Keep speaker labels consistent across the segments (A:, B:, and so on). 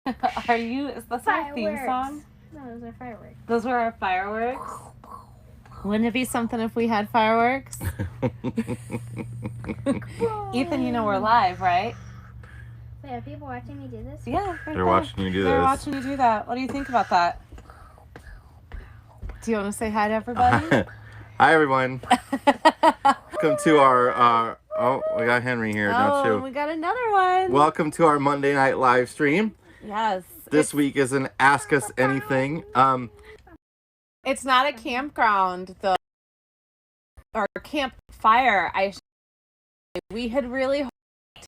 A: Is this our theme song?
B: No, those are fireworks.
A: Those were our fireworks? Wouldn't it be something if we had fireworks? Ethan, you know we're live, right?
B: Wait, are people watching me do this?
A: Yeah.
C: They're watching you do this.
A: They're watching you do that. What do you think about that? Do you want to say hi to everybody?
C: Hi, everyone. Welcome to our, we got Henry here, don't you?
A: Oh, we got another one.
C: Welcome to our Monday night live stream.
A: Yes.
C: This week is an Ask Us Anything.
A: It's not a campground, though. Or campfire, I should say. We had really hoped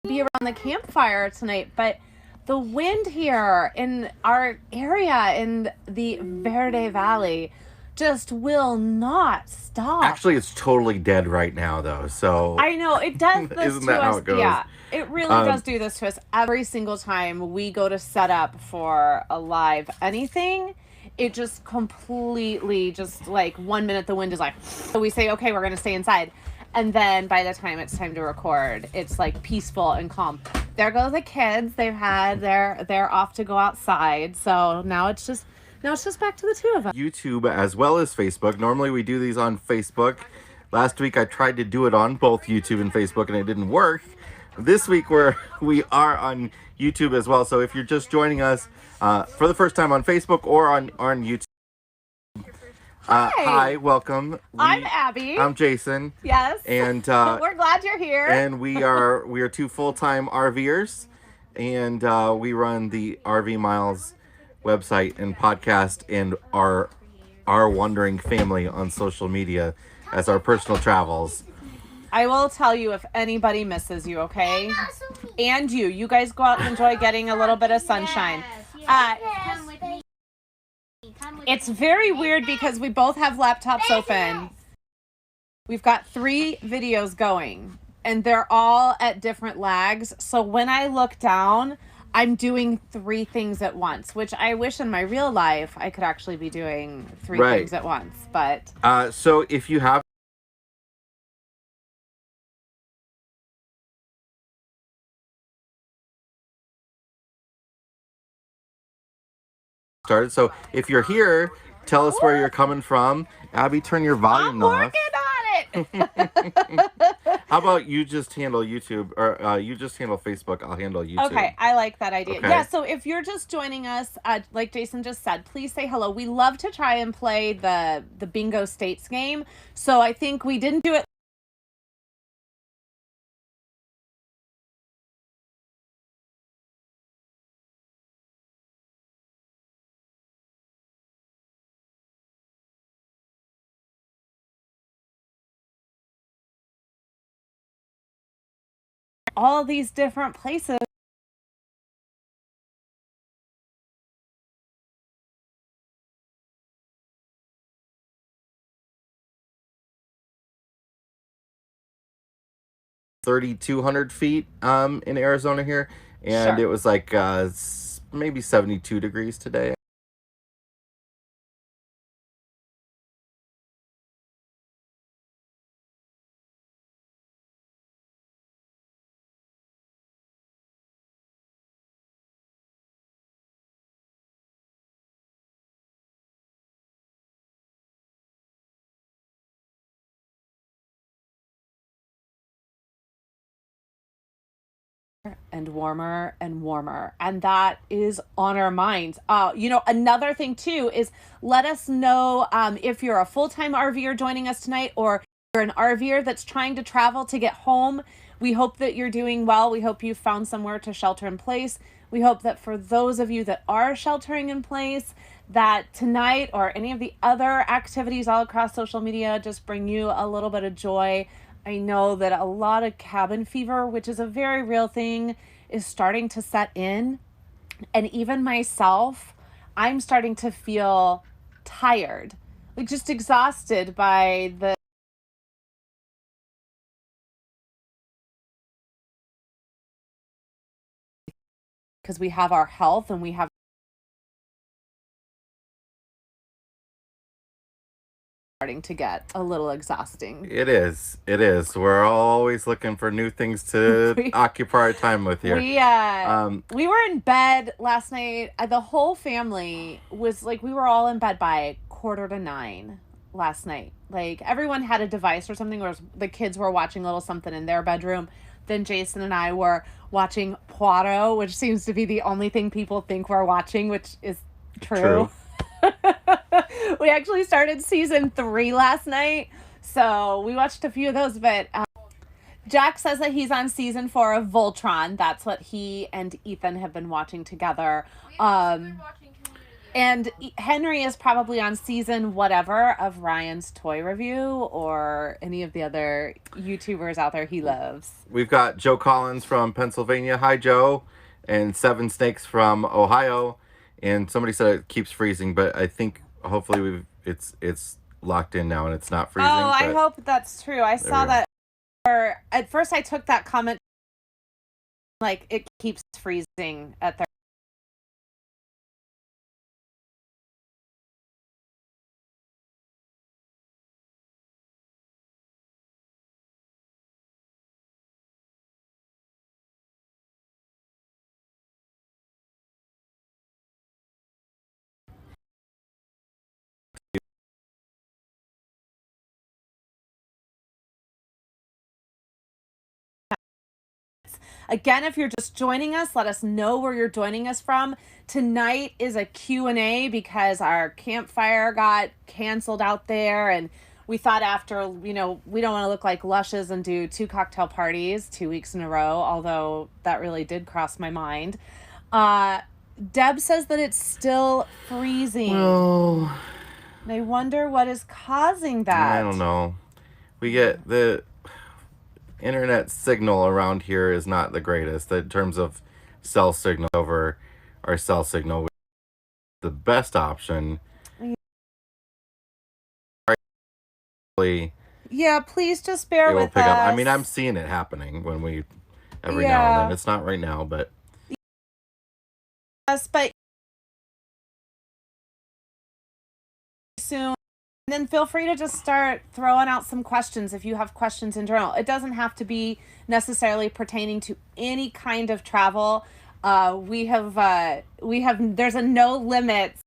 A: to be around the campfire tonight, but the wind here in our area in the Verde Valley just will not stop.
C: Actually, it's totally dead right now, though. So
A: I know it does this
C: Isn't
A: to
C: that
A: us.
C: how it goes?
A: Yeah, it really does do this to us every single time we go to set up for a live anything. It just completely, just like 1 minute the wind is like, so we say, okay, we're going to stay inside. And then by the time it's time to record, it's like peaceful and calm. There go the kids. They're off to go outside. So now it's just back to the two of us.
C: YouTube as well as Facebook. Normally we do these on Facebook. Last week I tried to do it on both YouTube and Facebook and it didn't work. This week we are on YouTube as well. So if you're just joining us for the first time on Facebook or on YouTube, hi, welcome.
A: I'm Abby.
C: I'm Jason.
A: Yes.
C: And
A: we're glad you're here.
C: And we are two full-time RVers, and we run the RV Miles website and podcast and our wandering family on social media as our personal travels.
A: I will tell you if anybody misses you, okay? And you guys go out and enjoy getting a little bit of sunshine.
B: Come with me.
A: It's very weird because we both have laptops open. We've got 3 videos going and they're all at different lags. So when I look down, I'm doing 3 things at once, which I wish in my real life I could actually be doing 3 things at once. But
C: so if you have started, so if you're here, tell us where you're coming from. Abby, turn your volume off.
A: I'm working on it.
C: How about you just handle YouTube, or you just handle Facebook, I'll handle YouTube.
A: Okay, I like that idea.
C: Okay.
A: Yeah, so if you're just joining us, like Jason just said, please say hello. We love to try and play the Bingo States game. So I think we didn't do it. All these different places.
C: $3,200 in Arizona here, and
A: Sure.
C: it was like maybe 72 degrees today.
A: And warmer and warmer, and that is on our minds. Another thing too is let us know if you're a full-time RVer joining us tonight, or you're an RVer that's trying to travel to get home. We hope that you're doing well. We hope you found somewhere to shelter in place. We hope that for those of you that are sheltering in place, that tonight or any of the other activities all across social media just bring you a little bit of joy. I know that a lot of cabin fever, which is a very real thing, is starting to set in. And even myself, I'm starting to feel tired, like just exhausted by because we have our health and we have starting to get a little exhausting.
C: It is. We're always looking for new things to occupy our time with here.
A: We were in bed last night. The whole family was like, we were all in bed by 8:45 last night. Like, everyone had a device or something, or the kids were watching a little something in their bedroom. Then Jason and I were watching Poirot, which seems to be the only thing people think we're watching, which is true. We actually started season 3 last night, so we watched a few of those. But Jack says that he's on season 4 of Voltron. That's what he and Ethan have been watching together. And Henry is probably on season whatever of Ryan's Toy Review or any of the other YouTubers out there he loves.
C: We've got Joe Collins from Pennsylvania. Hi, Joe. And Seven Snakes from Ohio. And somebody said it keeps freezing, but I think hopefully it's locked in now and it's not freezing.
A: Oh, I hope that's true. I saw that. Or at first I took that comment like it keeps freezing at their Again, if you're just joining us, let us know where you're joining us from. Tonight is a Q&A because our campfire got canceled out there, and we thought after, we don't want to look like lushes and do 2 cocktail parties 2 weeks in a row, although that really did cross my mind. Deb says that it's still freezing.
C: Well,
A: and I wonder what is causing that.
C: I don't know. We get the internet signal around here is not the greatest in terms of cell signal over our cell signal. The best option.
A: Yeah, please just bear with
C: pick
A: us.
C: Up. I mean, I'm seeing it happening when we every now and then. It's not right now, but
A: yes, but soon. And then feel free to just start throwing out some questions if you have questions in general. It doesn't have to be necessarily pertaining to any kind of travel. We have there's a no limits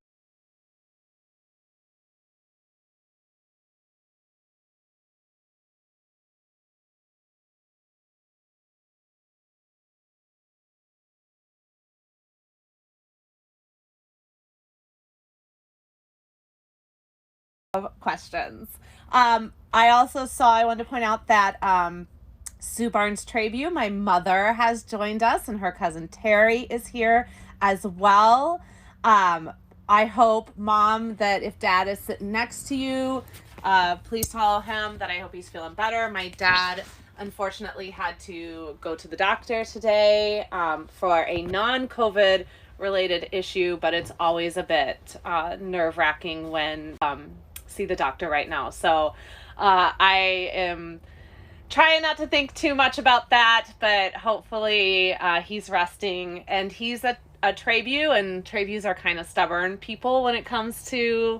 A: of questions. I wanted to point out that Sue Barnes Trabue, my mother, has joined us, and her cousin Terry is here as well. I hope, Mom, that if Dad is sitting next to you, please tell him that I hope he's feeling better. My dad, unfortunately, had to go to the doctor today for a non-COVID related issue, but it's always a bit nerve-wracking when see the doctor right now. So I am trying not to think too much about that, but hopefully he's resting. And he's a Trabue, and Trabues are kind of stubborn people when it comes to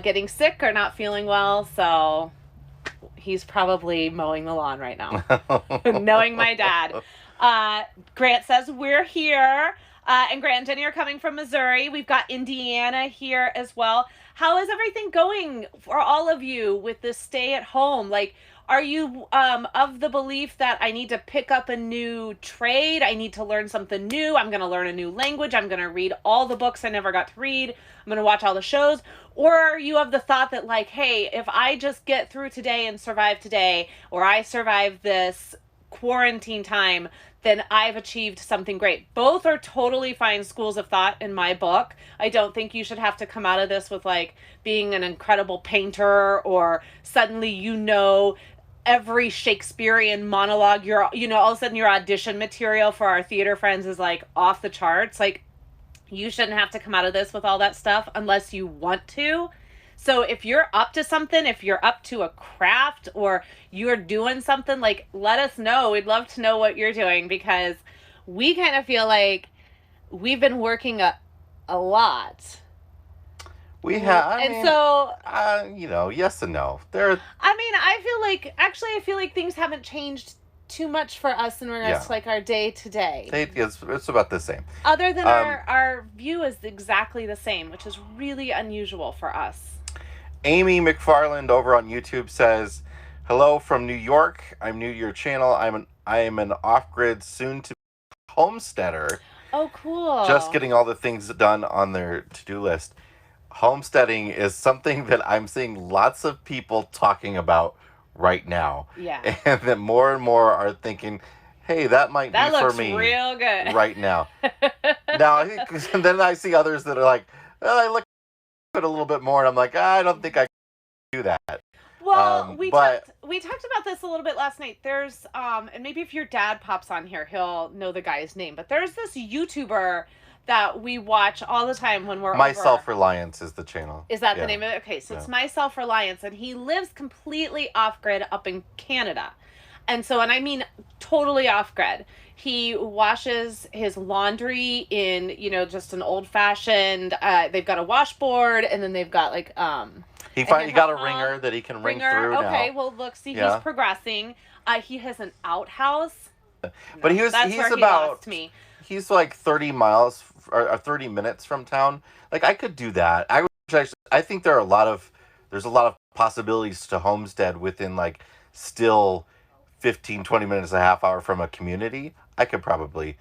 A: getting sick or not feeling well. So he's probably mowing the lawn right now, knowing my dad. Grant says we're here. And Grant and Jenny are coming from Missouri. We've got Indiana here as well. How is everything going for all of you with this stay at home? Like, are you of the belief that I need to pick up a new trade? I need to learn something new. I'm going to learn a new language. I'm going to read all the books I never got to read. I'm going to watch all the shows. Or are you of the thought that, like, hey, if I just get through today and survive today, or I survive this quarantine time, then I've achieved something great. Both are totally fine schools of thought in my book. I don't think you should have to come out of this with like being an incredible painter or suddenly every Shakespearean monologue. All of a sudden your audition material for our theater friends is like off the charts. Like, you shouldn't have to come out of this with all that stuff unless you want to. So if you're up to something, if you're up to a craft or you're doing something, like, let us know. We'd love to know what you're doing, because we kind of feel like we've been working a lot.
C: We have, yes and no.
A: I feel like things haven't changed too much for us in regards to like our day to day.
C: It's about the same.
A: Other than our view is exactly the same, which is really unusual for us.
C: Amy McFarland over on YouTube says, "Hello from New York. I'm new to your channel. I am an off-grid, soon-to-be homesteader.
A: Oh, cool.
C: Just getting all the things done on their to-do list. Homesteading is something that I'm seeing lots of people talking about right now.
A: Yeah.
C: And that more and more are thinking, hey, that might be for me.
A: That looks real good.
C: Right now. Now, and then I see others that are like, well, I look at it a little bit more, and I'm like, I don't think I can do that.
A: Well, we talked about this a little bit last night. There's and maybe if your dad pops on here, he'll know the guy's name. But there's this YouTuber that we watch all the time when we're
C: My
A: over.
C: Self-Reliance is the channel.
A: Is that the name of it? Okay, so it's My Self-Reliance, and he lives completely off-grid up in Canada. And I mean totally off-grid. He washes his laundry in, just an old-fashioned, they've got a washboard, and then they've got like,
C: he got a ringer that he can ring through now.
A: Okay, well, look, see, he's progressing. He has an outhouse.
C: But he's about, he's like 30 miles or 30 minutes from town. Like, I could do that. I think there's a lot of possibilities to homestead within like still 15, 20 minutes, a half hour from a community. I could probably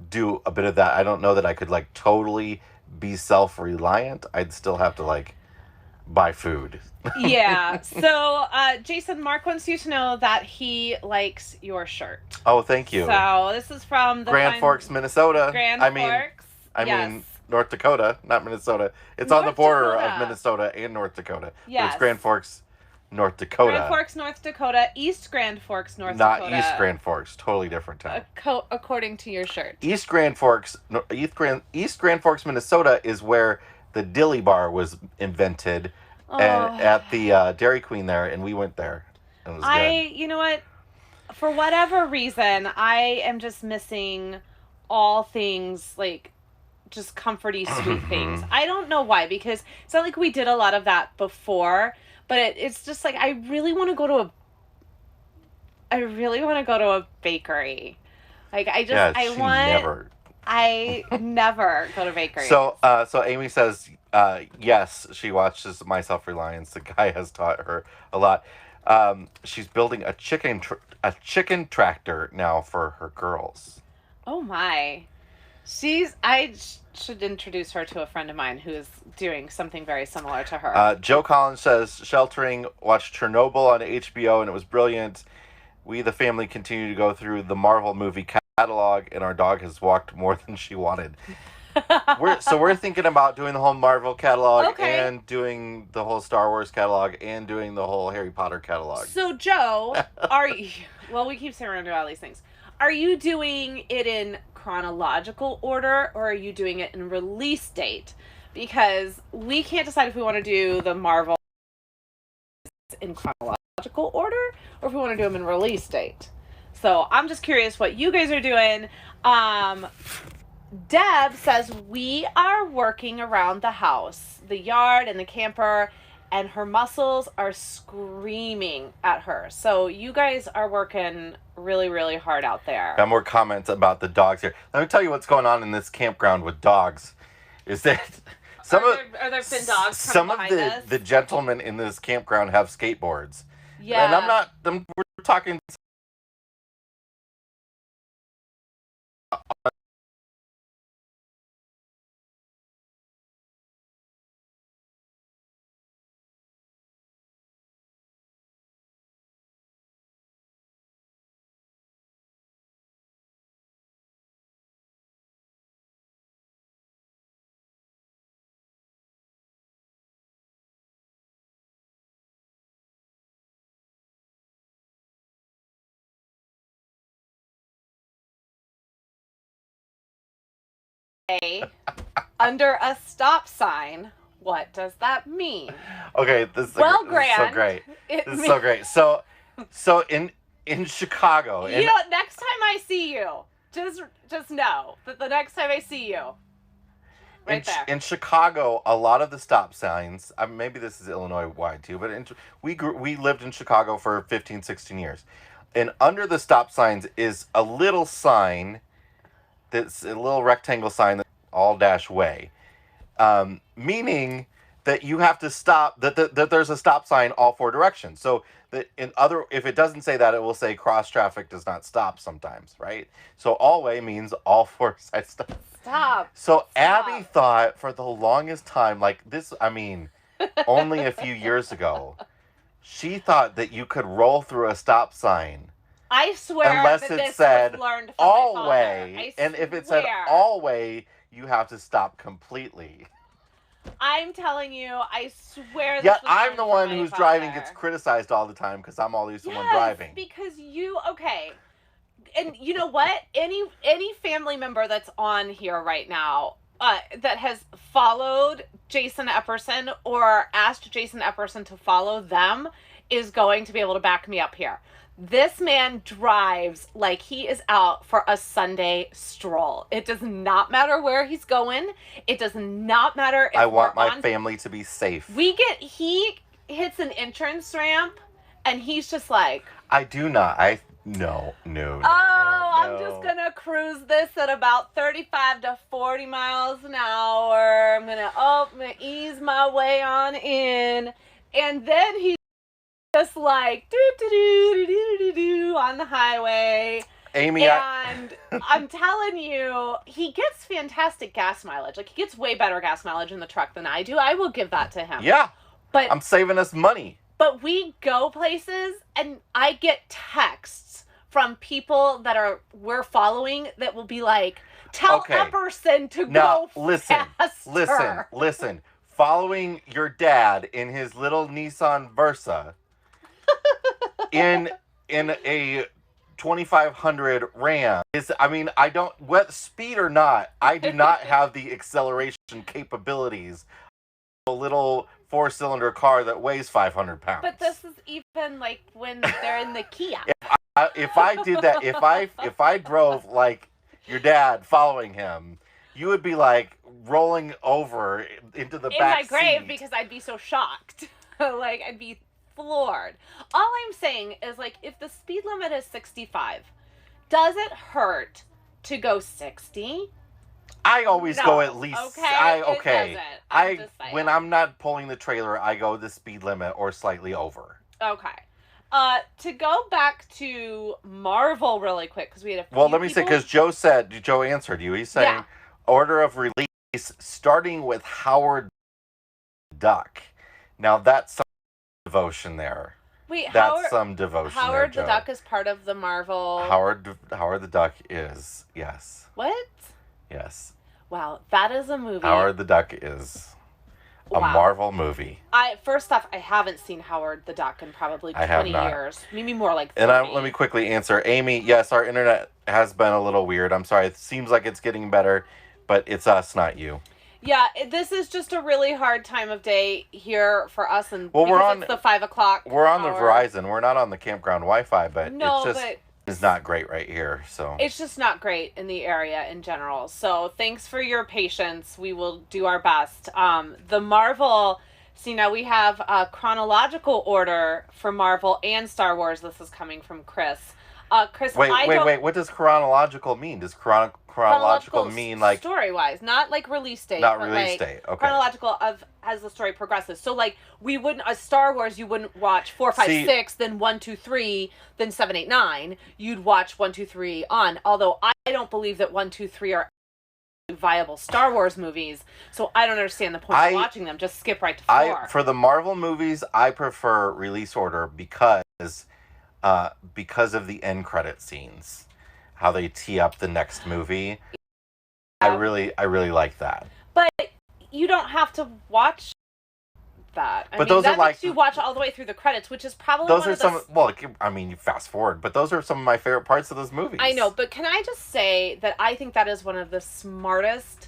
C: do a bit of that. I don't know that I could like totally be self-reliant. I'd still have to like buy food.
A: Yeah. So, Jason, Mark wants you to know that he likes your shirt.
C: Oh, thank you.
A: So, this is from the
C: Grand Forks, Minnesota.
A: Forks.
C: I mean, North Dakota, not Minnesota. It's on the border of Minnesota and North Dakota. Yes. But it's Grand Forks, North Dakota.
A: Grand Forks, North Dakota. East Grand Forks, North Dakota.
C: Not East Grand Forks. Totally different town.
A: According to your shirt.
C: East Grand Forks, Minnesota is where the Dilly Bar was invented. And at the Dairy Queen there, and we went there. It was good.
A: You know what? For whatever reason, I am just missing all things like just comforty, sweet things. I don't know why, because it's not like we did a lot of that before, but it's just like I really want to go to a bakery. Like I never go to bakeries.
C: So Amy says, yes, she watches My Self-Reliance. The guy has taught her a lot. She's building a chicken tractor now for her girls.
A: Oh my. I should introduce her to a friend of mine who is doing something very similar to her.
C: Joe Collins says, sheltering, watched Chernobyl on HBO, and it was brilliant. We, the family, continue to go through the Marvel movie catalog, and our dog has walked more than she wanted. We're thinking about doing the whole Marvel catalog and doing the whole Star Wars catalog and doing the whole Harry Potter catalog.
A: So, Joe, we keep saying we're going to do all these things. Are you doing it in chronological order, or are you doing it in release date? Because we can't decide if we want to do the Marvel in chronological order or if we want to do them in release date. So I'm just curious what you guys are doing. Deb says we are working around the house, the yard and the camper, and her muscles are screaming at her. So you guys are working really, really hard out there.
C: Got more comments about the dogs here. Let me tell you what's going on in this campground with dogs. Is that
A: are there been dogs?
C: Some of the gentlemen in this campground have skateboards.
A: Yeah.
C: And we're talking
A: under a stop sign. What does that mean?
C: Okay, this is so great. This is so great. So in Chicago,
A: next time I see you, just know that the next time I see you, right there.
C: In Chicago, a lot of the stop signs, maybe this is Illinois wide too, but we lived in Chicago for 15, 16 years. And under the stop signs is a little sign that's a little rectangle sign that's all dash way. Meaning that you have to stop, that there's a stop sign all four directions. So that if it doesn't say that, it will say cross traffic does not stop sometimes, right? So all way means all four sides stop.
A: Stop.
C: So Abby thought for the longest time, like this, I mean, only a few years ago, she thought that you could roll through a stop sign.
A: I swear
C: unless
A: that
C: it
A: this
C: said
A: was learned from
C: all
A: my father.
C: way, and if it said all way, you have to stop completely.
A: I'm telling you, I swear.
C: Yeah,
A: this was
C: I'm
A: learned
C: the
A: from
C: one
A: my
C: who's
A: father.
C: driving gets criticized all the time because I'm always the one driving.
A: Because okay. And you know what? Any family member that's on here right now that has followed Jason Epperson or asked Jason Epperson to follow them is going to be able to back me up here. This man drives like he is out for a Sunday stroll. It does not matter where he's going. It does not matter if
C: I want my family to be safe.
A: He hits an entrance ramp and he's just like,
C: I do not. No.
A: I'm just gonna cruise this at about 35 to 40 miles an hour. I'm gonna ease my way on in. And then he's just like do on the highway.
C: Amy,
A: and I'm telling you, he gets fantastic gas mileage. Like, he gets way better gas mileage in the truck than I do. I will give that to him.
C: Yeah.
A: But
C: I'm saving us money.
A: But we go places and I get texts from people that we're following that will be like, tell Epperson to go faster.
C: Listen. Following your dad in his little Nissan Versa in a 2500 Ram what speed or not, I do not have the acceleration capabilities of a little 4-cylinder car that weighs 500 pounds.
A: But this is even like when they're in the Kia.
C: If I did that, if I drove like your dad following him, you would be like rolling over into the back
A: in my grave because I'd be so shocked. Like, I'd be floored. All I'm saying is, like, if the speed limit is 65, does it hurt to go 60?
C: I always go at least.
A: Okay. It doesn't.
C: When I'm not pulling the trailer, I go the speed limit or slightly over.
A: Okay. To go back to Marvel really quick, because we had a few
C: let me say, because Joe answered you. He's saying order of release starting with Howard Duck. Now that's some devotion there.
A: Wait,
C: that's some devotion.
A: Howard
C: there,
A: the Duck is part of the Marvel.
C: Howard the Duck is, yes.
A: What?
C: Yes.
A: Wow, that is a movie.
C: Howard the Duck is a Marvel movie.
A: First off, I haven't seen Howard the Duck in probably 20 years. Maybe more like 30.
C: And let me quickly answer. Amy, yes, our internet has been a little weird. I'm sorry. It seems like it's getting better, but it's us, not you.
A: Yeah, this is just a really hard time of day here for us, and
C: it's
A: the 5 o'clock.
C: We're on the Verizon. We're not on the campground Wi-Fi, but it's not great right here. So
A: it's just not great in the area in general. So thanks for your patience. We will do our best. The Marvel. See, now we have a chronological order for Marvel and Star Wars. This is coming from Chris. Chris,
C: wait. What does chronological mean? Does chronological mean like
A: story-wise, not like release date?
C: Not release date. Okay.
A: Chronological as the story progresses. So like we wouldn't Star Wars, you wouldn't watch 4, 5, 6, then 1, 2, 3, then 7, 8, 9. You'd watch 1, 2, 3 on. Although I don't believe that 1, 2, 3 are viable Star Wars movies, so I don't understand the point of watching them. Just skip right to 4.
C: For the Marvel movies, I prefer release order because of the end credit scenes, how they tee up the next movie. I really like that. But
A: you don't have to watch that.
C: Those are
A: makes you watch all the way through the credits, which is probably
C: you fast forward, but those are some of my favorite parts of those movies.
A: I know, but can I just say that I think that is one of the smartest,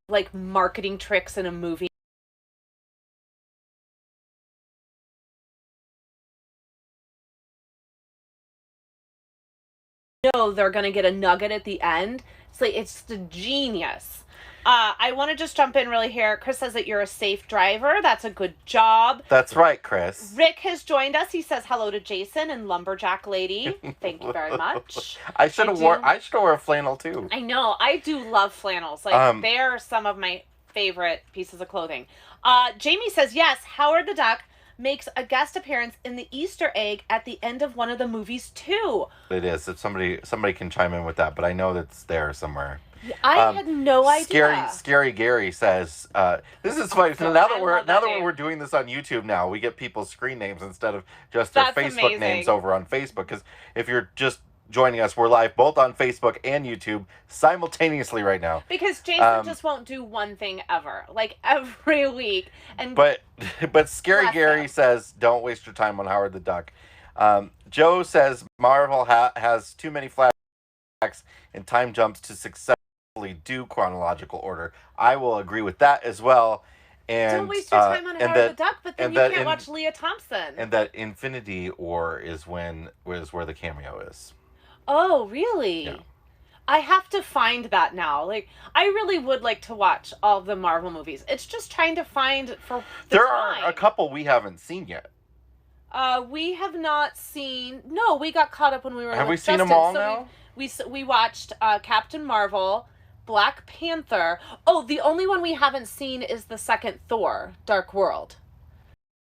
A: like, marketing tricks in a movie. Know they're going to get a nugget at the end It's the genius. I want to just jump in really here. Chris says that you're a safe driver. That's a good job.
C: That's right, Chris.
A: Rick has joined us. He says hello to Jason and Lumberjack Lady. Thank you very much.
C: I should have wore a flannel too.
A: I know. I do love flannels. They are some of my favorite pieces of clothing. Jamie says, yes, Howard the Duck makes a guest appearance in the Easter egg at the end of one of the movies too.
C: It is. If somebody can chime in with that, but I know that's there somewhere.
A: I had no idea.
C: Scary Gary says, "This is funny. So now that we're doing this on YouTube, now we get people's screen names instead of just their Facebook names over on Facebook. Because if you're just joining us, we're live both on Facebook and YouTube simultaneously right now.
A: Because Jason just won't do one thing ever, every week. But
C: Scary Gary says, "Don't waste your time on Howard the Duck." Joe says Marvel has too many flashbacks and time jumps to successfully do chronological order. I will agree with that as well. And
A: don't waste your time on Howard the Duck, but then you can't watch Leah Thompson.
C: And that Infinity War is where the cameo is.
A: Oh, really?
C: Yeah.
A: I have to find that now. I really would like to watch all the Marvel movies. It's just trying to find
C: There are a couple we haven't seen yet.
A: We have not seen. No, we got caught up when we were.
C: Have we seen them all now?
A: We watched Captain Marvel, Black Panther. Oh, the only one we haven't seen is the second Thor, Dark World.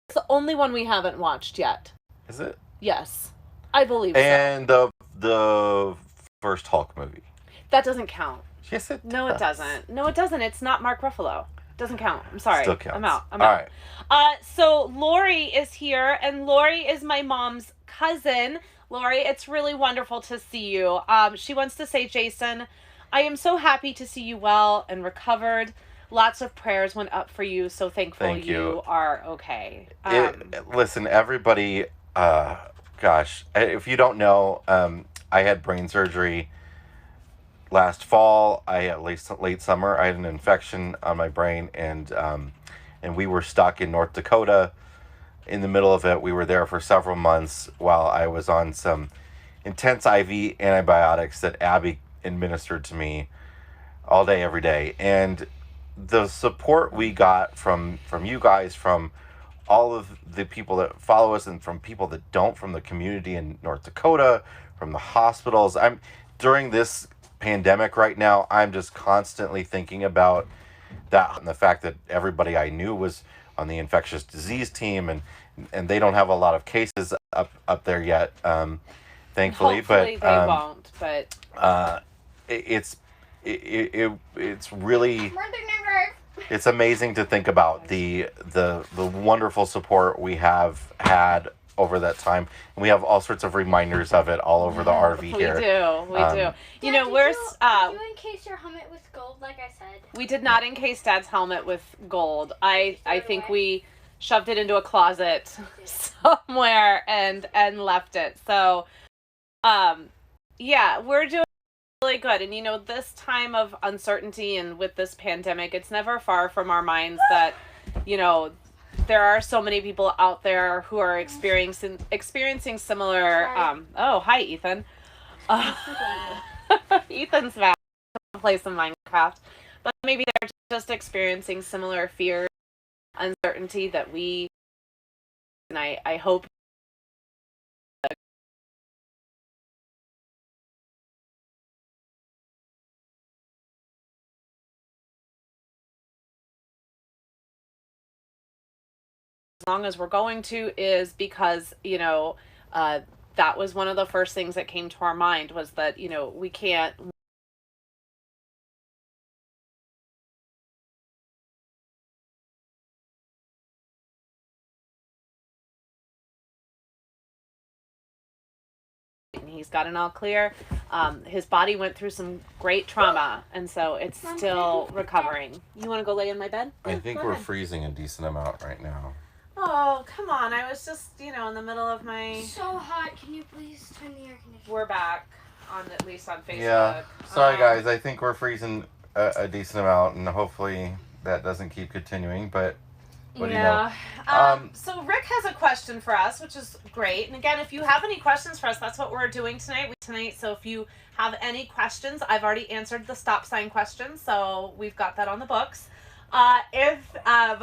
A: It's the only one we haven't watched yet.
C: Is it?
A: Yes, I believe
C: and so. And the first Hulk movie.
A: That doesn't count.
C: Yes, it does.
A: No, it doesn't. No, it doesn't. It's not Mark Ruffalo. Doesn't count. I'm sorry.
C: Still counts.
A: I'm out.
C: All right.
A: So Lori is here, and Lori is my mom's cousin. Lori, it's really wonderful to see you. She wants to say, Jason, I am so happy to see you well and recovered. Lots of prayers went up for you, so thankful you are okay.
C: Listen, everybody, gosh, if you don't know, I had brain surgery last fall. I had late summer. I had an infection on my brain, and we were stuck in North Dakota in the middle of it. We were there for several months while I was on some intense IV antibiotics that Abby administered to me all day, every day. And the support we got from you guys, from all of the people that follow us, and from people that don't, from the community in North Dakota, from the hospitals. During this pandemic right now, I'm just constantly thinking about that, and the fact that everybody I knew was on the infectious disease team, and they don't have a lot of cases up there yet, thankfully.
A: Hopefully they won't. But
C: it's really, it's amazing to think about the wonderful support we have had over that time, and we have all sorts of reminders of it all over the RV here.
A: We do. You know, we're
B: did you encase your helmet with gold, like I said?
A: We did not encase Dad's helmet with gold. I think we shoved it into a closet somewhere and left it. So, yeah, we're doing really good. And you know, this time of uncertainty and with this pandemic, it's never far from our minds that, you know, there are so many people out there who are experiencing similar. Oh, hi, Ethan. Ethan's back to play some Minecraft, but maybe they're just experiencing similar fears, uncertainty that we. And I hope. As long as we're going to, is because, you know, that was one of the first things that came to our mind, was that, you know, we can't. And he's got an all clear. His body went through some great trauma, and so it's still recovering. You want to go lay in my bed?
C: I think we're freezing a decent amount right now.
A: Oh, come on. I was just, you know, in the middle of my...
B: So hot. Can you please turn the air conditioner?
A: We're back, at least on Facebook.
C: Yeah. Sorry, guys. I think we're freezing a decent amount, and hopefully that doesn't keep continuing, but What do you know?
A: So Rick has a question for us, which is great. And again, if you have any questions for us, that's what we're doing tonight. So if you have any questions, I've already answered the stop sign question, so we've got that on the books. But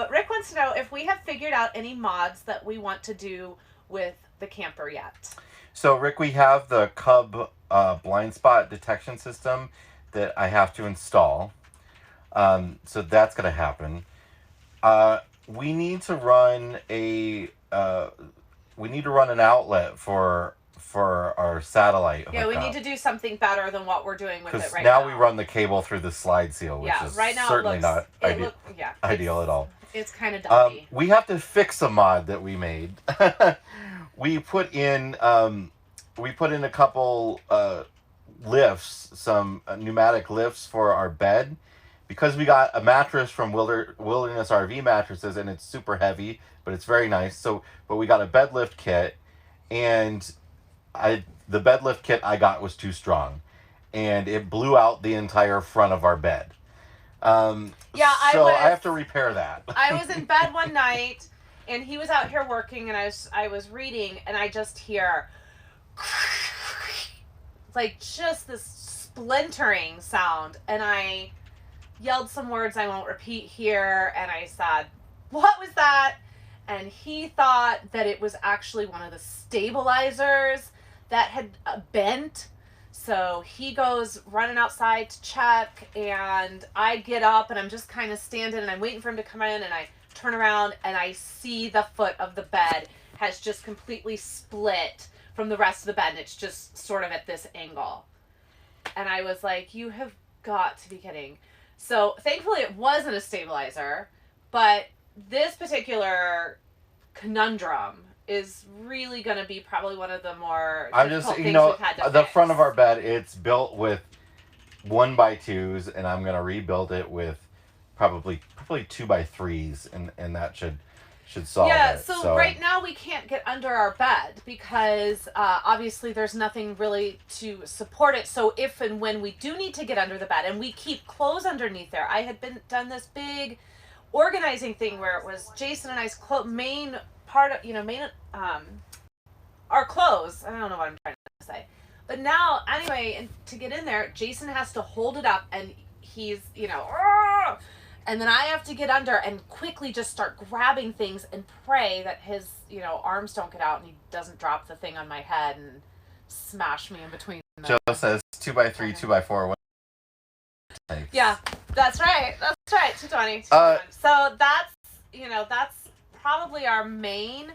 A: Rick wants to know if we have figured out any mods that we want to do with the camper yet.
C: So Rick, we have the Cub blind spot detection system that I have to install. So that's going to happen. We need to run an outlet for our satellite hookup.
A: Yeah, we need to do something better than what we're doing with it right
C: now.
A: now.
C: We run the cable through the slide seal, which is
A: right now
C: certainly not ideal at all.
A: It's kind of dumpy.
C: We have to fix a mod that we made. We put in a couple lifts, some pneumatic lifts for our bed, because we got a mattress from Wilderness RV Mattresses, and it's super heavy, but it's very nice. But we got a bed lift kit, and the bed lift kit I got was too strong, and it blew out the entire front of our bed. I have to repair that.
A: I was in bed one night, and he was out here working, and I was reading, and I just hear like just this splintering sound, and I yelled some words I won't repeat here, and I said, "What was that?" And he thought that it was actually one of the stabilizers that had bent. So he goes running outside to check, and I get up, and I'm just kind of standing, and I'm waiting for him to come in, and I turn around, and I see the foot of the bed has just completely split from the rest of the bed, and it's just sort of at this angle. And I was like, you have got to be kidding. So thankfully it wasn't a stabilizer, but this particular conundrum is really going to be probably one of the more difficult things we've had to
C: the
A: fix.
C: front of our bed, it's built with 1x2s, and I'm going to rebuild it with probably 2x3s, and that should solve it.
A: Yeah, so right now we can't get under our bed because obviously there's nothing really to support it. So if and when we do need to get under the bed, and we keep clothes underneath there, I had done this big organizing thing where it was Jason and I's main part of, our clothes. I don't know what I'm trying to say. But now, anyway, and to get in there, Jason has to hold it up, and he's, and then I have to get under and quickly just start grabbing things and pray that his, arms don't get out and he doesn't drop the thing on my head and smash me in between.
C: Joe says 2x3, 2x4.
A: Yeah, that's right. 220. So that's probably our main.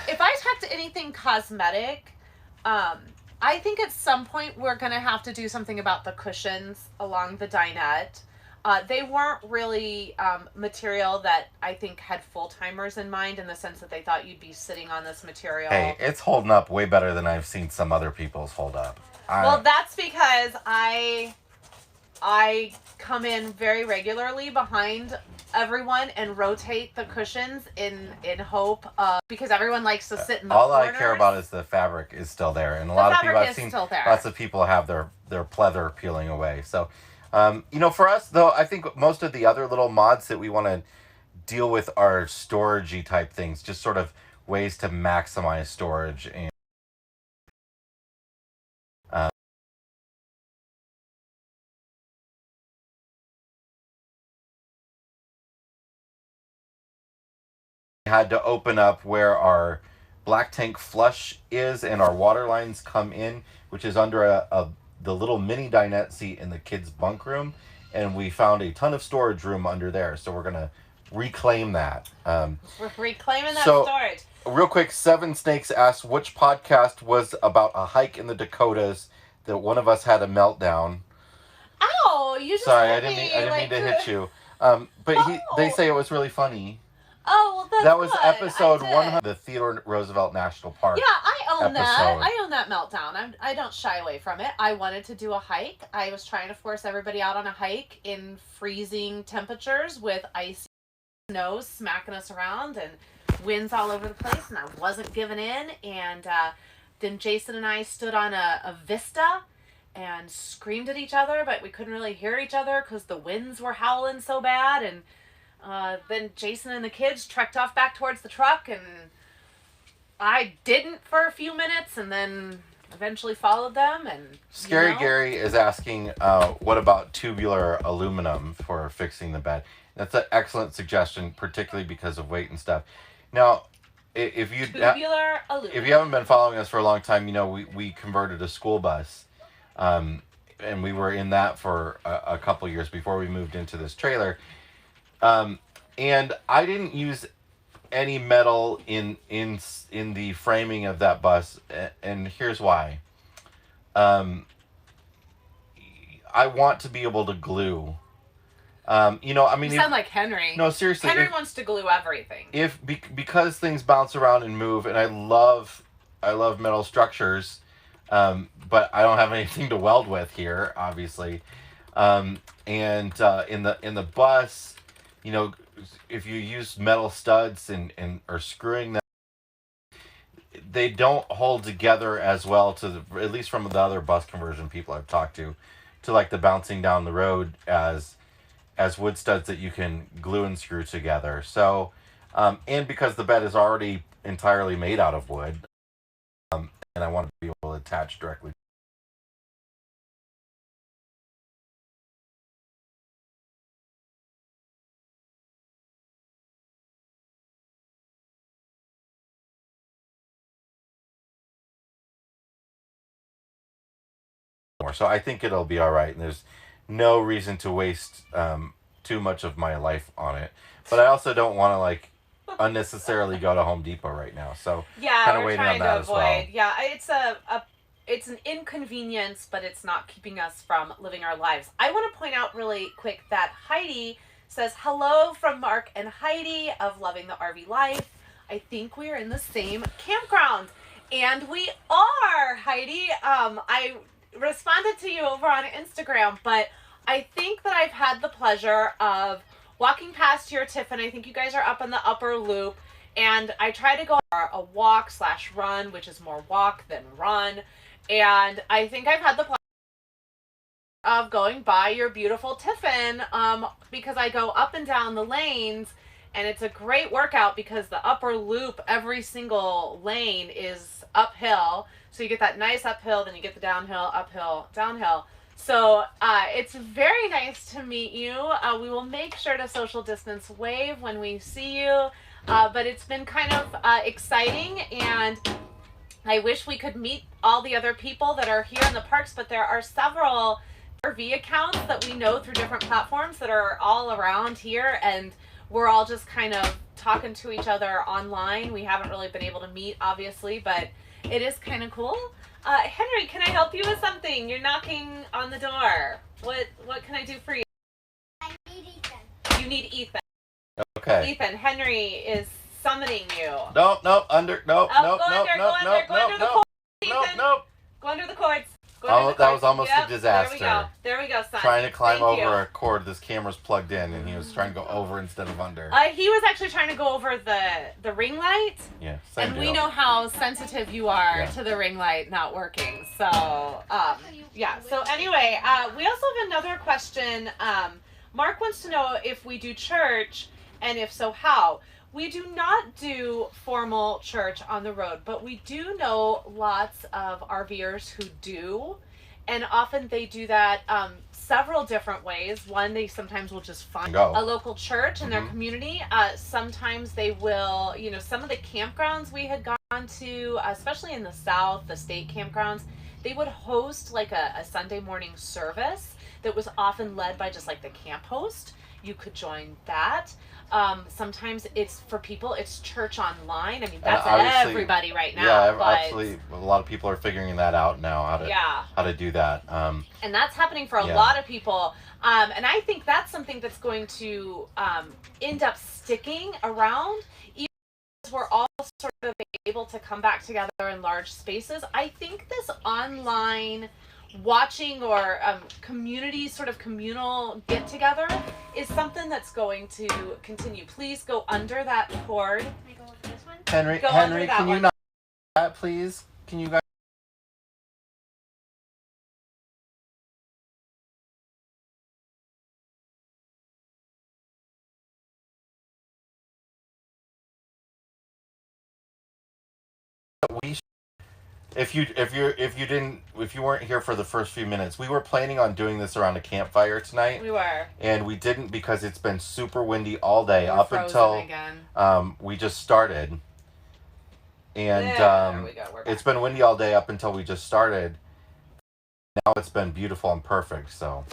A: If I talk to anything cosmetic, I think at some point we're going to have to do something about the cushions along the dinette. They weren't really material that I think had full-timers in mind, in the sense that they thought you'd be sitting on this material.
C: Hey, it's holding up way better than I've seen some other people's hold up.
A: Well, that's because I come in very regularly behind everyone and rotate the cushions in hope of, because everyone likes to sit in the corners.
C: All I care about is the fabric is still there, and a lot of people I've seen, lots of people have their pleather peeling away. So, for us though, I think most of the other little mods that we want to deal with are storagey type things, just sort of ways to maximize storage and. Had to open up where our black tank flush is and our water lines come in, which is under the little mini dinette seat in the kids' bunk room, and we found a ton of storage room under there, so we're gonna reclaim that.
A: We're reclaiming that storage.
C: Real quick, Seven Snakes asked which podcast was about a hike in the Dakotas that one of us had a meltdown.
A: Ow! You just
C: sorry,
A: hit
C: I didn't mean to hit you. They say it was really funny.
A: Oh, well,
C: that was episode 100, the Theodore Roosevelt National Park.
A: Yeah, I own that. I own that meltdown. I don't shy away from it. I wanted to do a hike. I was trying to force everybody out on a hike in freezing temperatures with icy snow smacking us around and winds all over the place, and I wasn't giving in. And then Jason and I stood on a vista and screamed at each other, but we couldn't really hear each other because the winds were howling so bad. And Then Jason and the kids trekked off back towards the truck, and I didn't for a few minutes, and then eventually followed them. And
C: Scary Gary is asking, what about tubular aluminum for fixing the bed? That's an excellent suggestion, particularly because of weight and stuff. Now, if you haven't been following us for a long time, you know we converted a school bus, and we were in that for a couple years before we moved into this trailer. And I didn't use any metal in the framing of that bus, and here's why. I want to be able to glue. You know, I mean,
A: you sound like Henry.
C: No, seriously.
A: Henry wants to glue everything.
C: Because things bounce around and move, and I love metal structures, but I don't have anything to weld with here, obviously. And in the bus, you know, if you use metal studs and or screwing them, they don't hold together as well at least from the other bus conversion people I've talked to like the bouncing down the road as wood studs that you can glue and screw together. So, and because the bed is already entirely made out of wood, and I want to be able to attach directly. So I think it'll be all right, and there's no reason to waste too much of my life on it. But I also don't want to like unnecessarily go to Home Depot right now. So
A: yeah,
C: kind of
A: we're
C: waiting
A: trying
C: on that
A: to avoid.
C: as well.
A: Yeah, it's an inconvenience, but it's not keeping us from living our lives. I want to point out really quick that Heidi says hello from Mark and Heidi of Loving the RV Life. I think we are in the same campground, and we are, Heidi. I responded to you over on Instagram, but I think that I've had the pleasure of walking past your Tiffin. I think you guys are up on the upper loop, and I try to go a walk/run, which is more walk than run, and I think I've had the pleasure of going by your beautiful Tiffin, because I go up and down the lanes, and it's a great workout because the upper loop, every single lane is uphill. So you get that nice uphill, then you get the downhill, uphill, downhill. So it's very nice to meet you. We will make sure to social distance wave when we see you. But it's been kind of exciting, and I wish we could meet all the other people that are here in the parks, but there are several RV accounts that we know through different platforms that are all around here, and we're all just kind of talking to each other online. We haven't really been able to meet, obviously, but it is kind of cool. Henry, can I help you with something? You're knocking on the door. What can I do for you?
B: I need Ethan.
A: You need Ethan.
C: Okay.
A: Ethan, Henry is summoning you.
C: Nope. Under the
A: cords.
C: That was almost a disaster.
A: There we go, son.
C: Trying to climb over a cord. This camera's plugged in, and he was trying to go over instead of under.
A: He was actually trying to go over the ring light.
C: Yeah, same
A: and
C: deal.
A: we know how sensitive you are to the ring light not working. So, yeah. So anyway, we also have another question. Mark wants to know if we do church, and if so, how. We do not do formal church on the road, but we do know lots of RVers who do, and often they do that several different ways. One, they sometimes will just find a local church in their community. Sometimes they will, you know, some of the campgrounds we had gone to, especially in the South, the state campgrounds, they would host like a Sunday morning service that was often led by just like the camp host. You could join that. Sometimes it's for people, it's church online. I mean, that's everybody right now.
C: Yeah, absolutely. A lot of people are figuring that out now, how to do that.
A: And that's happening for a lot of people. And I think that's something that's going to end up sticking around, even as we're all sort of able to come back together in large spaces. I think this online watching or community sort of communal get together is something that's going to continue. Please go under that cord.
B: Can I go with this one?
C: Henry, can you not that, please? Can you guys we if you weren't here for the first few minutes, we were planning on doing this around a campfire tonight.
A: We were.
C: And we didn't because it's been super windy all day
A: We're
C: up
A: frozen
C: until
A: again.
C: We just started. And
A: there we go. We're back.
C: it's been windy all day up until we just started. Now it's been beautiful and perfect. So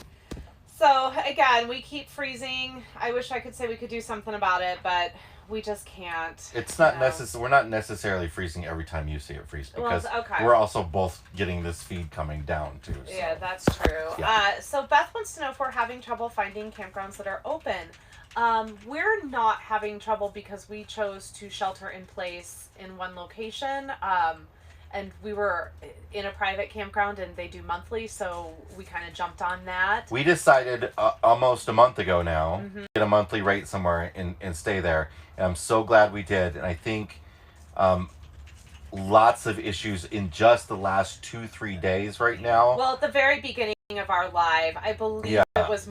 A: again, we keep freezing. I wish I could say we could do something about it, but we just can't.
C: it's not necessary. We're not necessarily freezing every time you see it freeze because
A: okay.
C: we're also both getting this feed coming down too. So.
A: Yeah, that's true.
C: Yeah.
A: So Beth wants to know if we're having trouble finding campgrounds that are open. We're not having trouble because we chose to shelter in place in one location. And we were in a private campground and they do monthly, so we kind of jumped on that.
C: We decided almost a month ago now to get a monthly rate somewhere and stay there. And I'm so glad we did. And I think lots of issues in just the last 2-3 days right now.
A: Well, at the very beginning of our live, I believe it was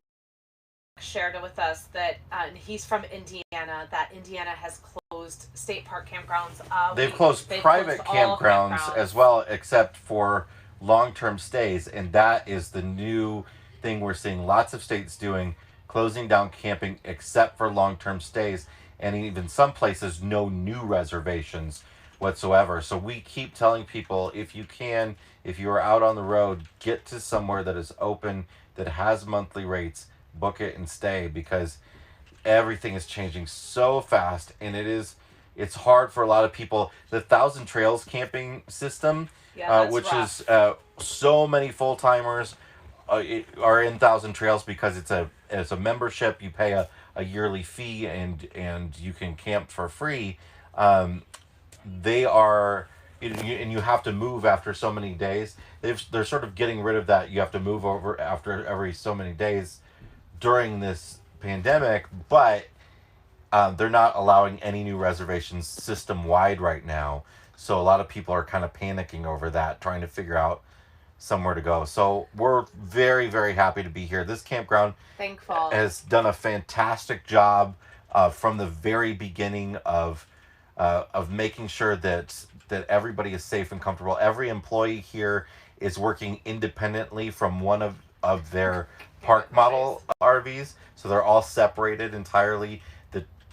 A: shared with us that he's from Indiana, that Indiana has closed state park campgrounds.
C: They've closed private campgrounds as well, except for long-term stays, and that is the new thing we're seeing lots of states doing, closing down camping except for long-term stays, and even some places no new reservations whatsoever. So we keep telling people, if you can, if you are out on the road, get to somewhere that is open, that has monthly rates, book it and stay, because everything is changing so fast, and it's hard for a lot of people. The Thousand Trails camping system, which is so many full-timers are in Thousand Trails because it's a membership. You pay a yearly fee and you can camp for free. They are, and you have to move after so many days. They're sort of getting rid of that. You have to move over after every so many days during this pandemic, but they're not allowing any new reservations system-wide right now. So a lot of people are kind of panicking over that, trying to figure out somewhere to go. So we're very, very happy to be here. This campground has done a fantastic job from the very beginning of making sure that everybody is safe and comfortable. Every employee here is working independently from one of their park model RVs, so they're all separated entirely.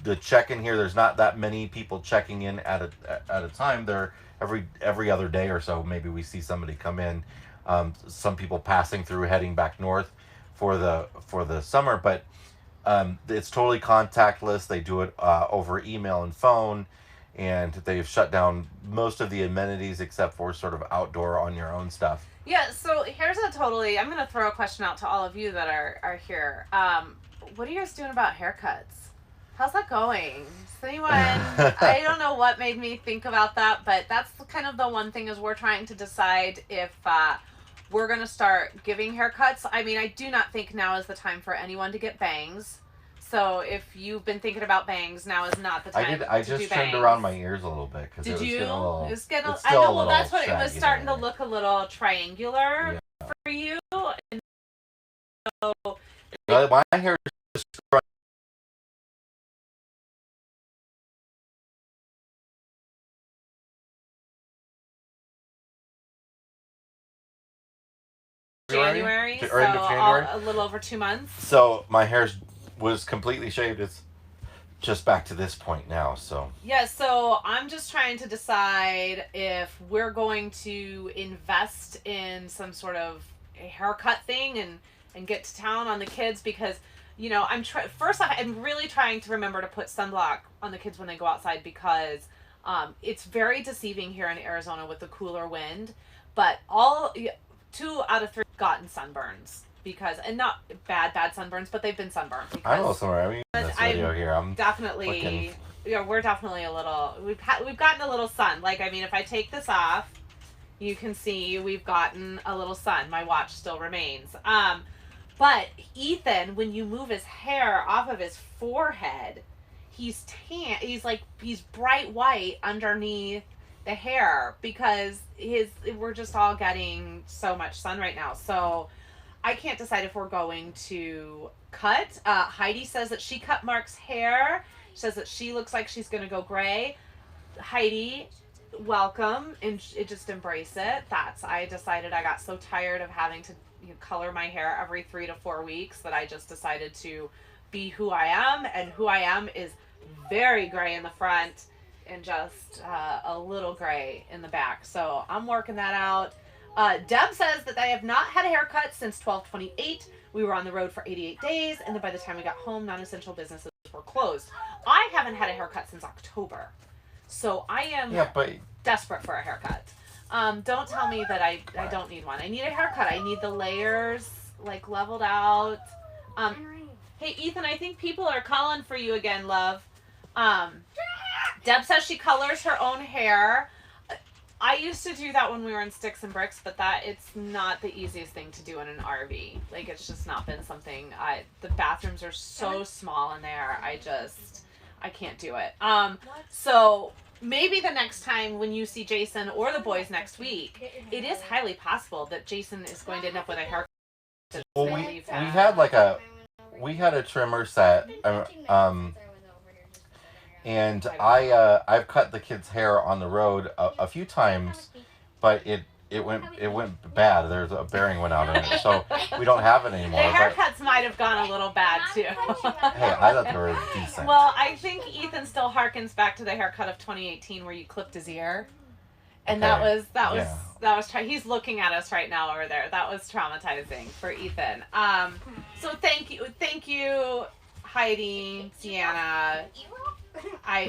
C: The check-in here, there's not that many people checking in at a time. They're every other day or so, maybe we see somebody come in. Some people passing through, heading back north for the summer, but it's totally contactless. They do it over email and phone, and they've shut down most of the amenities except for sort of outdoor on your own stuff.
A: Yeah, so here's I'm going to throw a question out to all of you that are here. What are you guys doing about haircuts? How's that going? Is anyone, I don't know what made me think about that, but that's kind of the one thing is we're trying to decide if we're going to start giving haircuts. I mean, I do not think now is the time for anyone to get bangs. So if you've been thinking about bangs, now is not the time.
C: I just trimmed around my ears a little bit because it was getting a little.
A: It was getting. I know. Well, that's what it was starting to look a little triangular for you. And so,
C: my hair is just
A: January,
C: or end of January,
A: a little over 2 months.
C: So my hair was completely shaved. It's just back to this point now. So
A: so I'm just trying to decide if we're going to invest in some sort of a haircut thing and get to town on the kids, because first off, I'm really trying to remember to put sunblock on the kids when they go outside, because it's very deceiving here in Arizona with the cooler wind. But 2 out of 3 gotten sunburns, because, and not bad sunburns, but they've been sunburned.
C: I'm also in this video here. I'm
A: definitely we're definitely a little. We've gotten a little sun. Like, I mean, if I take this off, you can see we've gotten a little sun. My watch still remains. But Ethan, when you move his hair off of his forehead, he's tan. He's bright white underneath the hair, because we're just all getting so much sun right now. So I can't decide if we're going to cut. Heidi says that she cut Mark's hair. She says that she looks like she's going to go gray. Heidi, welcome and just embrace it. I decided I got so tired of having to color my hair every 3 to 4 weeks that I just decided to be who I am, and who I am is very gray in the front and just a little gray in the back. So I'm working that out. Deb says that they have not had a haircut since 12/28. We were on the road for 88 days, and then by the time we got home, non-essential businesses were closed. I haven't had a haircut since October, so I am desperate for a haircut. Don't tell me that I don't need one. I need a haircut. I need the layers like leveled out. Hey Ethan, I think people are calling for you again, love. Deb says she colors her own hair. I used to do that when we were in Sticks and Bricks, but it's not the easiest thing to do in an RV. Like, it's just not been something. The bathrooms are so small in there. I can't do it. So maybe the next time when you see Jason or the boys next week, it is highly possible that Jason is going to end up with a haircut.
C: Well, we had a trimmer set, and I've cut the kids' hair on the road a few times, but it went bad. There's a bearing went out on it, so we don't have it anymore.
A: The haircuts might have gone a little bad too.
C: Hey, I thought they were decent.
A: Well, I think Ethan still harkens back to the haircut of 2018 where you clipped his ear, and that was he's looking at us right now over there. That was traumatizing for Ethan. So thank you, Heidi, Sienna.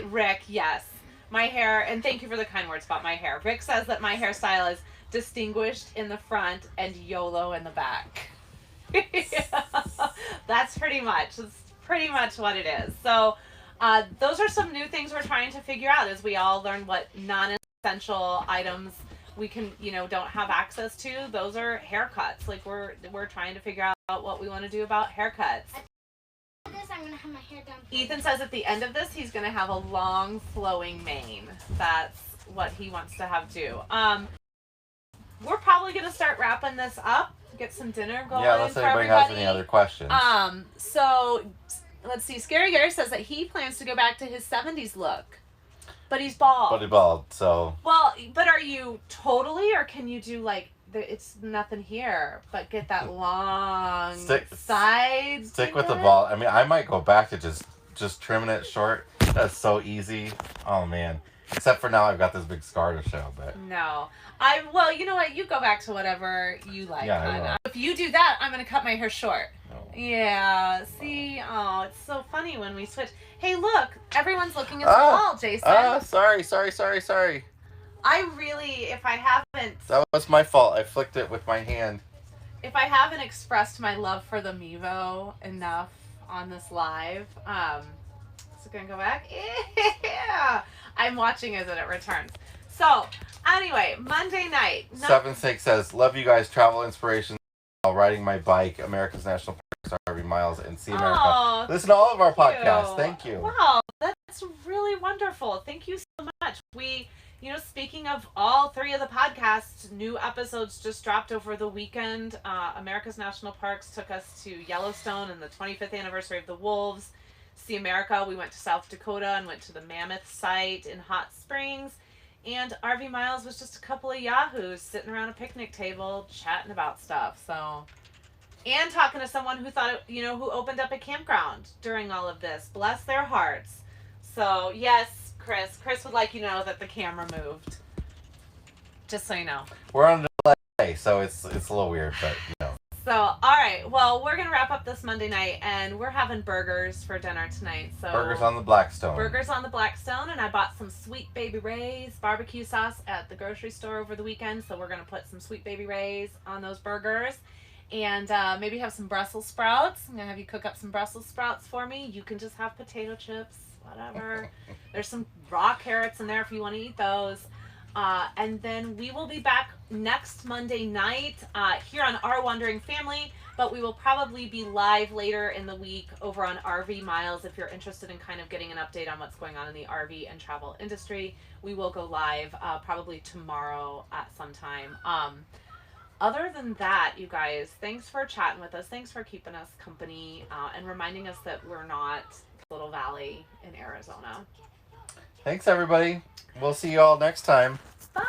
A: Rick, yes. My hair, and thank you for the kind words about my hair. Rick says that my hairstyle is distinguished in the front and YOLO in the back. That's pretty much what it is. So those are some new things we're trying to figure out as we all learn what non-essential items we can, don't have access to. Those are haircuts. Like we're trying to figure out what we want to do about haircuts.
B: I'm gonna have my hair done.
A: Ethan says at the end of this he's gonna have a long flowing mane. That's what he wants to have too. We're probably gonna start wrapping this up, get some dinner going.
C: Yeah, unless anybody has any other questions.
A: So let's see. Scary Gary says that he plans to go back to his 70s look, but he's bald. So. Well, but are you totally, or can you do like? It's nothing here, but get that long sides.
C: Stick with the bald. I mean, I might go back to just trimming it short. That's so easy. Oh man. Except for now, I've got this big scar to show. But
A: no, well, you know what? You go back to whatever you like.
C: Yeah,
A: if you do that, I'm gonna cut my hair short.
C: No.
A: Yeah. See, it's so funny when we switch. Hey, look, everyone's looking at the wall, Jason.
C: Sorry.
A: I really, if I haven't...
C: That was my fault. I flicked it with my hand.
A: If I haven't expressed my love for the Mevo enough on this live, is it going to go back? Yeah! I'm watching as it returns. So, anyway, Monday night.
C: 7-6 says, love you guys, travel inspiration while riding my bike, America's National Parks, RV Miles, and See America.
A: Oh,
C: listen to all of our podcasts. Thank you.
A: Wow, that's really wonderful. Thank you so much. Speaking of all three of the podcasts, new episodes just dropped over the weekend. America's National Parks took us to Yellowstone and the 25th anniversary of the Wolves. See America, we went to South Dakota and went to the Mammoth site in Hot Springs. And RV Miles was just a couple of yahoos sitting around a picnic table chatting about stuff. So, and talking to someone who thought, who opened up a campground during all of this. Bless their hearts. So, yes, Chris would like you to know that the camera moved. Just so you know.
C: We're on delay, so it's a little weird, but
A: So, all right. Well, we're going to wrap up this Monday night, and we're having burgers for dinner tonight. So
C: Burgers on the Blackstone.
A: Burgers on the Blackstone, and I bought some Sweet Baby Ray's barbecue sauce at the grocery store over the weekend, so we're going to put some Sweet Baby Ray's on those burgers. And maybe have some Brussels sprouts. I'm going to have you cook up some Brussels sprouts for me. You can just have potato chips. Whatever. There's some raw carrots in there if you want to eat those. And then we will be back next Monday night here on Our Wandering Family, but we will probably be live later in the week over on RV Miles. If you're interested in kind of getting an update on what's going on in the RV and travel industry, we will go live probably tomorrow at some time. Other than that, you guys, thanks for chatting with us. Thanks for keeping us company and reminding us that we're not Little Valley in Arizona.
C: Thanks, everybody. We'll see you all next time.
A: Bye.